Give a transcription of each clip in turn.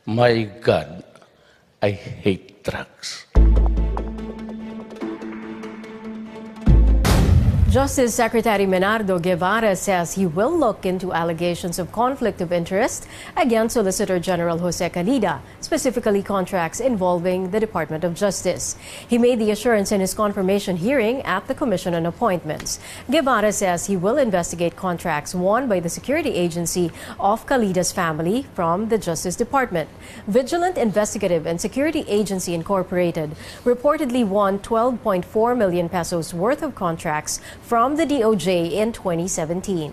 My God, I hate drugs. Justice Secretary Menardo Guevara says he will look into allegations of conflict of interest against Solicitor General Jose Calida, specifically contracts involving the Department of Justice. He made the assurance in his confirmation hearing at the Commission on Appointments. Guevara says he will investigate contracts won by the security agency of Calida's family from the Justice Department. Vigilant Investigative and Security Agency Incorporated reportedly won 12.4 million pesos worth of contracts from the DOJ in 2017.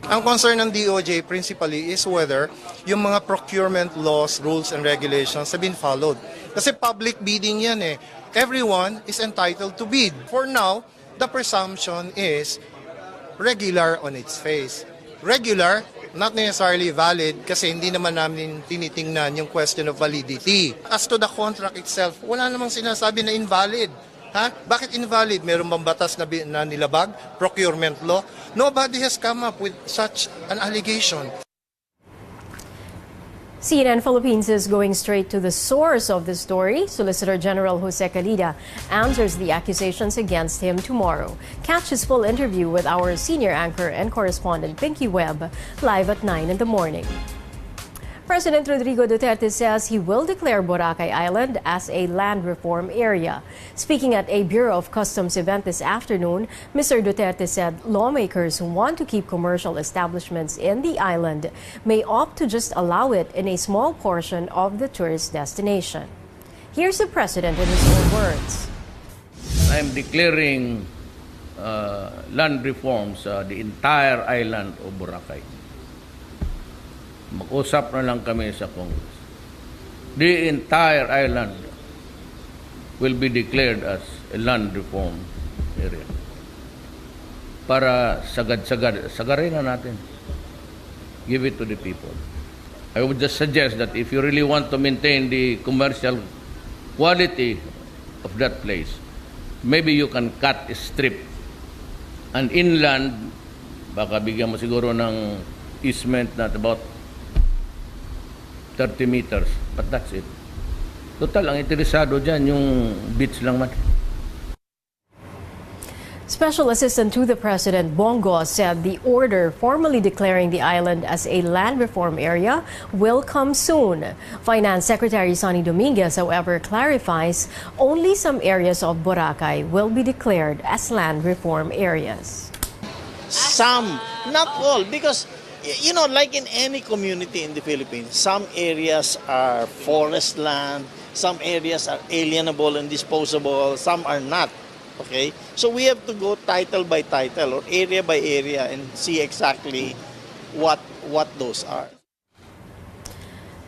Ang concern ng DOJ principally is whether yung mga procurement laws, rules, and regulations have been followed. Kasi public bidding yan eh. Everyone is entitled to bid. For now, the presumption is regular on its face. Regular, not necessarily valid kasi hindi naman namin tinitingnan yung question of validity. As to the contract itself, wala namang sinasabi na invalid. Ha? Bakit invalid? Meron bang batas na nilabag? Procurement law? Nobody has come up with such an allegation. CNN Philippines is going straight to the source of the story. Solicitor General Jose Calida answers the accusations against him tomorrow. Catch his full interview with our senior anchor and correspondent Pinky Webb live at 9 in the morning. President Rodrigo Duterte says he will declare Boracay Island as a land reform area. Speaking at a Bureau of Customs event this afternoon, Mr. Duterte said lawmakers who want to keep commercial establishments in the island may opt to just allow it in a small portion of the tourist destination. Here's the president in his own words. I'm declaring land reforms the entire island of Boracay. Mag-usap na lang kami sa Congress. The entire island will be declared as a land reform area. Para sagarin na natin. Give it to the people. I would just suggest that if you really want to maintain the commercial quality of that place, maybe you can cut a strip. And inland, baka bigyan mo siguro ng easement na about 30 meters, but that's it. Total, ang interesado dyan, yung beach lang man. Special Assistant to the President Bongo said the order formally declaring the island as a land reform area will come soon. Finance Secretary Sonny Dominguez, however, clarifies only some areas of Boracay will be declared as land reform areas. Some, not all, because you know, like in any community in the Philippines, some areas are forest land, some areas are alienable and disposable, some are not. Okay? So we have to go title by title or area by area and see exactly what those are.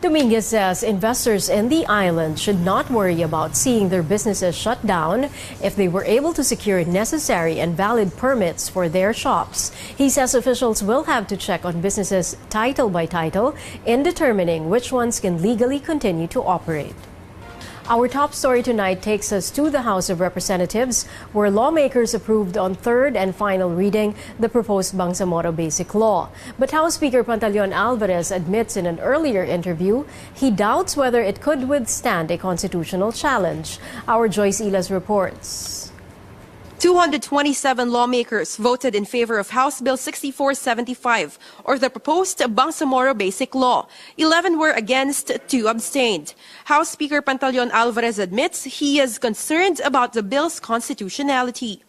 Dominguez says investors in the island should not worry about seeing their businesses shut down if they were able to secure necessary and valid permits for their shops. He says officials will have to check on businesses title by title in determining which ones can legally continue to operate. Our top story tonight takes us to the House of Representatives, where lawmakers approved on third and final reading the proposed Bangsamoro Basic Law. But House Speaker Pantaleon Alvarez admits in an earlier interview he doubts whether it could withstand a constitutional challenge. Our Joyce Ilas reports. 227 lawmakers voted in favor of House Bill 6475, or the proposed Bangsamoro Basic Law. 11 were against, 2 abstained. House Speaker Pantaleon Alvarez admits he is concerned about the bill's constitutionality.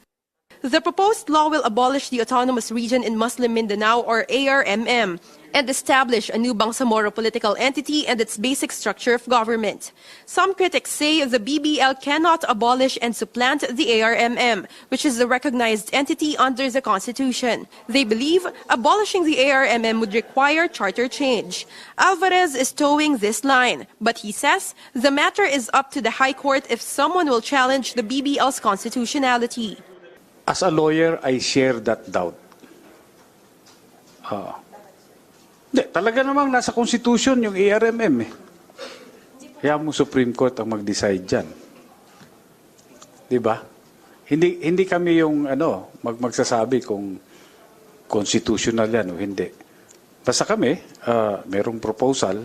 The proposed law will abolish the Autonomous Region in Muslim Mindanao, or ARMM, and establish a new Bangsamoro political entity and its basic structure of government. Some critics say the BBL cannot abolish and supplant the ARMM, which is the recognized entity under the Constitution. They believe abolishing the ARMM would require charter change. Alvarez is towing this line, but he says the matter is up to the High Court if someone will challenge the BBL's constitutionality. As a lawyer, I share that doubt. Talaga namang nasa Constitution yung ARMM eh. Kaya mo Supreme Court ang mag-decide dyan. Diba? Hindi kami yung magsasabi kung constitutional yan o hindi. Basta kami, merong proposal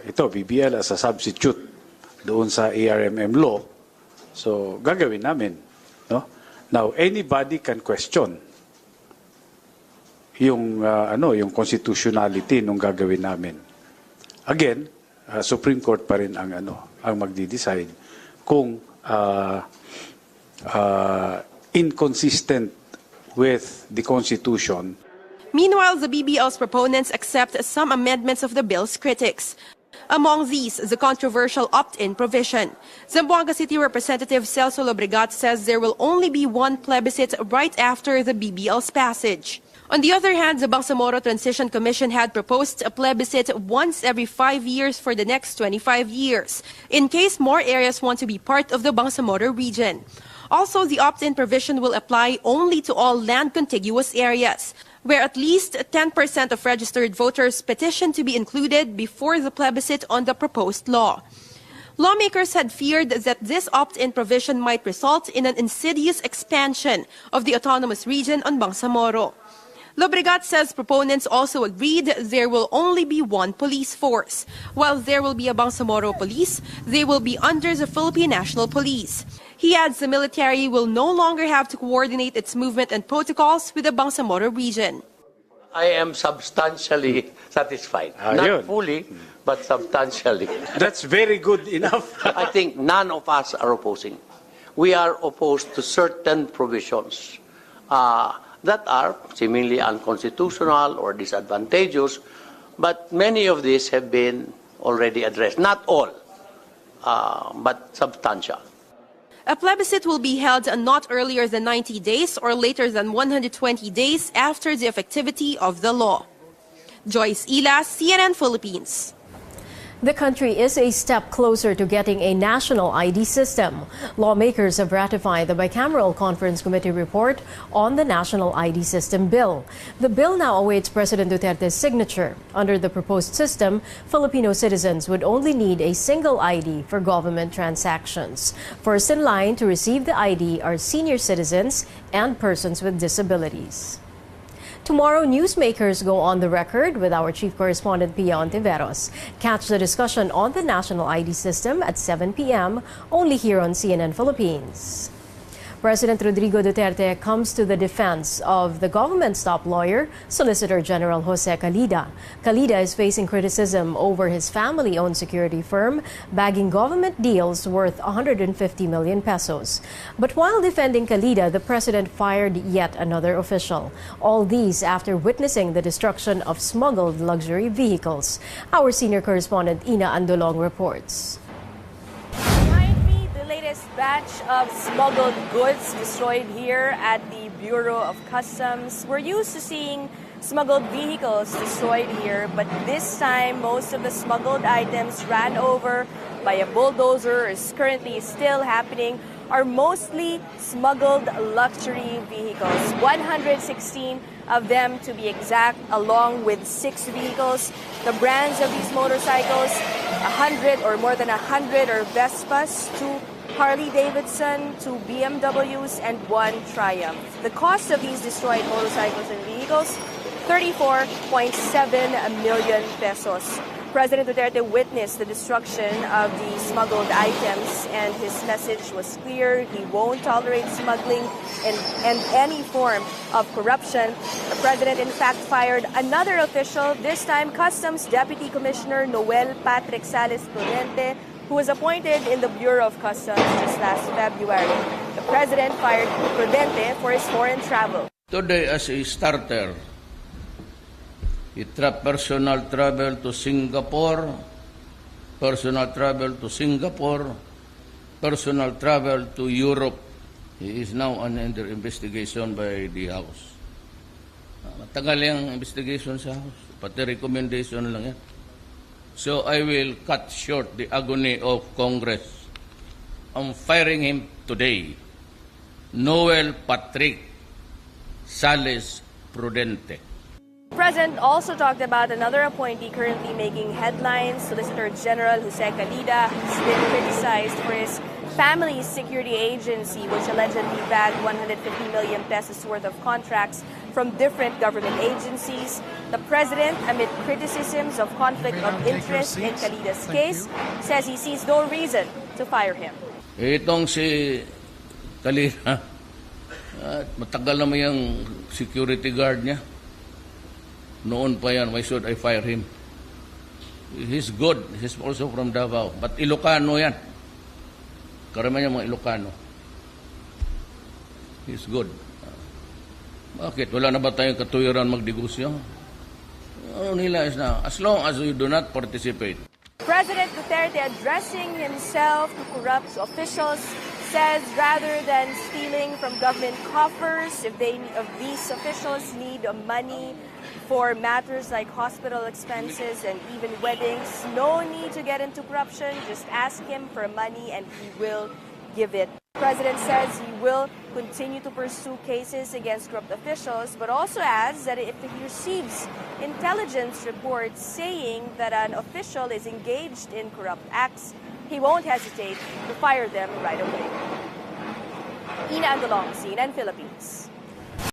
ito, BBL as a substitute doon sa ARMM law. So, gagawin namin. No? Now, anybody can question yung yung constitutionality nung gagawin namin. Again, Supreme Court pa rin ang ang magdi-decide kung inconsistent with the Constitution. Meanwhile, the BBL's proponents accept some amendments of the bill's critics. Among these, the controversial opt-in provision. Zamboanga City Representative Celso Lobregat says there will only be one plebiscite right after the BBL's passage. On the other hand, the Bangsamoro Transition Commission had proposed a plebiscite once every 5 years for the next 25 years, in case more areas want to be part of the Bangsamoro region. Also, the opt-in provision will apply only to all land-contiguous areas, where at least 10% of registered voters petitioned to be included before the plebiscite on the proposed law. Lawmakers had feared that this opt-in provision might result in an insidious expansion of the autonomous region on Bangsamoro. Lobregat says proponents also agreed there will only be one police force. While there will be a Bangsamoro police, they will be under the Philippine National Police. He adds the military will no longer have to coordinate its movement and protocols with the Bangsamoro region. I am substantially satisfied. Not Yun. fully, but substantially. That's very good enough. I think none of us are opposing. We are opposed to certain provisions that are seemingly unconstitutional or disadvantageous, but many of these have been already addressed. Not all, but substantial. A plebiscite will be held not earlier than 90 days or later than 120 days after the effectivity of the law. Joyce Ilas, CNN Philippines. The country is a step closer to getting a national ID system. Lawmakers have ratified the bicameral conference committee report on the national ID system bill. The bill now awaits President Duterte's signature. Under the proposed system, Filipino citizens would only need a single ID for government transactions. First in line to receive the ID are senior citizens and persons with disabilities. Tomorrow, newsmakers go on the record with our chief correspondent Pia Ontiveros. Catch the discussion on the national ID system at 7 p.m. only here on CNN Philippines. President Rodrigo Duterte comes to the defense of the government's top lawyer, Solicitor General Jose Calida. Calida is facing criticism over his family-owned security firm bagging government deals worth 150 million pesos. But while defending Calida, the president fired yet another official. All these after witnessing the destruction of smuggled luxury vehicles. Our senior correspondent Ina Andolong reports. Batch of smuggled goods destroyed here at the Bureau of Customs. We're used to seeing smuggled vehicles destroyed here, but this time most of the smuggled items ran over by a bulldozer is currently still happening are mostly smuggled luxury vehicles. 116 of them to be exact, along with 6 vehicles. The brands of these motorcycles, 100 or more than 100 are Vespas, 2 Harley-Davidson, 2 BMWs, and 1 Triumph. The cost of these destroyed motorcycles and vehicles, 34.7 million pesos. President Duterte witnessed the destruction of the smuggled items, and his message was clear. He won't tolerate smuggling and any form of corruption. The president, in fact, fired another official, this time Customs Deputy Commissioner Noel Patrick Sales Prudente, who was appointed in the Bureau of Customs just last February. The president fired Prudente for his foreign travel. Today, as a starter, personal travel to Singapore, personal travel to Singapore, personal travel to Europe. He is now under investigation by the House. Matagal yung investigation sa House. Pati recommendation lang yan. So I will cut short the agony of Congress. I'm firing him today. Noel Patrick Sales Prudente. The president also talked about another appointee currently making headlines, Solicitor General Jose Calida, who's been criticized for his family security agency, which allegedly bagged 150 million pesos worth of contracts from different government agencies. The president, amid criticisms of conflict of interest in Calida's case, says he sees no reason to fire him. Itong si Calida, matagal naman yung security guard niya. Noon pa yan, why should I fire him? He's good. He's also from Davao. But Ilocano yan. Karamihan yung mga Ilocano. He's good. Bakit? Wala na ba tayong katuwiran magdegosyo? Ano nila is na, as long as you do not participate. President Duterte, addressing himself to corrupt officials, says rather than stealing from government coffers, if these officials need money for matters like hospital expenses and even weddings, no need to get into corruption. Just ask him for money and he will give it. The president says he will continue to pursue cases against corrupt officials, but also adds that if he receives intelligence reports saying that an official is engaged in corrupt acts, he won't hesitate to fire them right away. Ina Andalong, CNN Philippines.